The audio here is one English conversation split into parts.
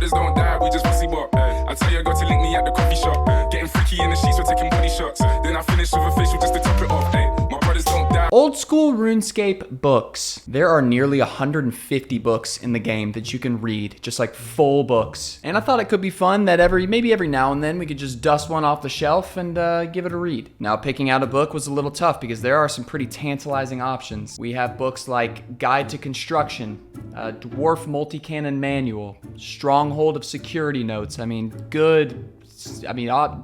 brothers don't die, we just pussy bop. I tell your girl to link me at the coffee shop. Getting freaky in the sheets, we're taking body shots. Then I finish with a facial just to top it off. My brothers don't die. Old school RuneScape books. There are nearly 150 books in the game that you can read, just like full books. And I thought it could be fun that maybe every now and then we could just dust one off the shelf and give it a read. Now, picking out a book was a little tough because there are some pretty tantalizing options. We have books like Guide to Construction, Dwarf Multi-Cannon Manual, Stronghold of Security Notes.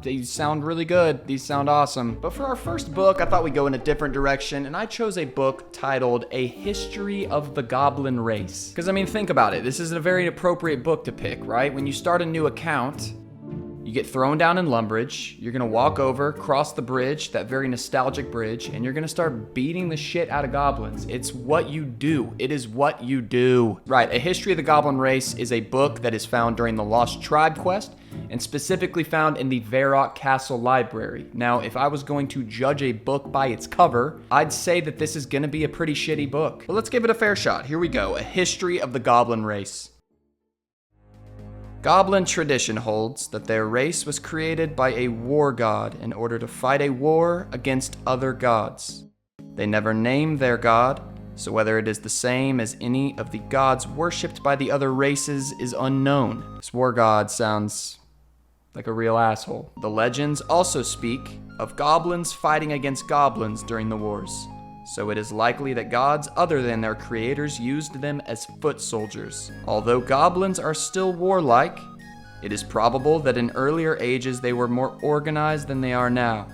These sound really good. These sound awesome. But for our first book, I thought we'd go in a different direction, and I chose a book titled A History of the Goblin Race. Because, think about it. This is a very appropriate book to pick, right? When you start a new account, you get thrown down in Lumbridge, you're gonna walk over, cross the bridge, that very nostalgic bridge, and you're gonna start beating the shit out of goblins. It's what you do. It is what you do. Right, A History of the Goblin Race is a book that is found during the Lost Tribe quest, and specifically found in the Varrock Castle Library. Now, if I was going to judge a book by its cover, I'd say that this is gonna be a pretty shitty book. But let's give it a fair shot. Here we go, A History of the Goblin Race. Goblin tradition holds that their race was created by a war god in order to fight a war against other gods. They never name their god, so whether it is the same as any of the gods worshipped by the other races is unknown. This war god sounds like a real asshole. The legends also speak of goblins fighting against goblins during the wars, so it is likely that gods other than their creators used them as foot soldiers. Although goblins are still warlike, it is probable that in earlier ages they were more organized than they are now,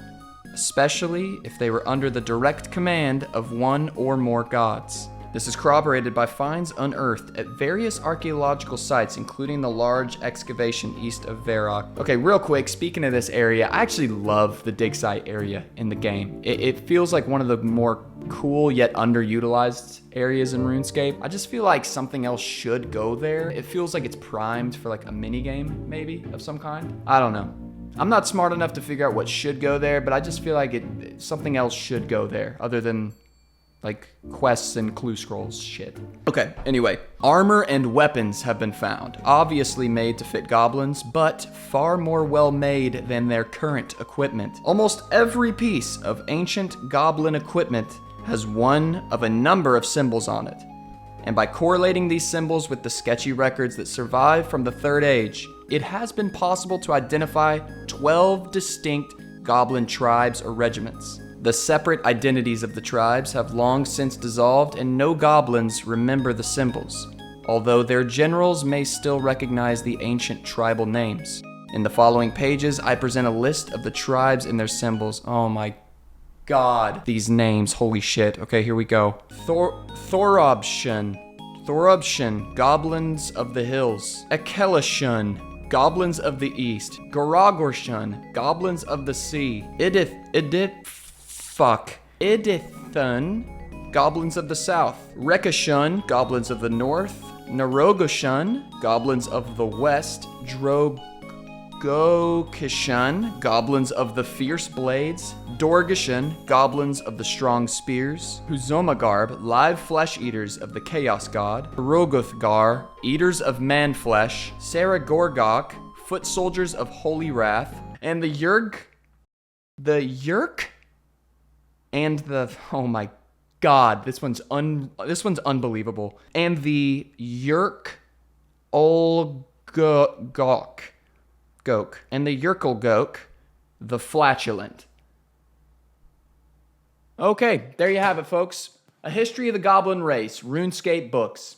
especially if they were under the direct command of one or more gods. This is corroborated by finds unearthed at various archaeological sites, including the large excavation east of Varrock. Okay, real quick, speaking of this area, I actually love the dig site area in the game. It feels like one of the more cool yet underutilized areas in RuneScape. I just feel like something else should go there. It feels like it's primed for like a mini game, maybe, of some kind. I don't know. I'm not smart enough to figure out what should go there, but I just feel like something else should go there other than like quests and clue scrolls shit. Okay, anyway, armor and weapons have been found, obviously made to fit goblins, but far more well made than their current equipment. Almost every piece of ancient goblin equipment has one of a number of symbols on it. And by correlating these symbols with the sketchy records that survive from the Third Age, it has been possible to identify 12 distinct goblin tribes or regiments. The separate identities of the tribes have long since dissolved, and no goblins remember the symbols, although their generals may still recognize the ancient tribal names. In the following pages, I present a list of the tribes and their symbols. Oh my god, these names, holy shit. Okay, here we go. Thorobshun, Goblins of the Hills. Ekelashun, Goblins of the East. Goragorshun, Goblins of the Sea. Idithun, Goblins of the South. Rekashun, Goblins of the North. Narogoshun, Goblins of the West. Drogokishun, Goblins of the Fierce Blades. Dorgashun, Goblins of the Strong Spears. Huzomagarb, Live Flesh Eaters of the Chaos God. Rogothgar, Eaters of Man Flesh. Saragorgok, Foot Soldiers of Holy Wrath. And the Yerk, and the, oh my god, this one's unbelievable. And the Yerk-Olgok, and the Yerkelgok, the Flatulent. Okay, there you have it, folks. A History of the Goblin Race, RuneScape books.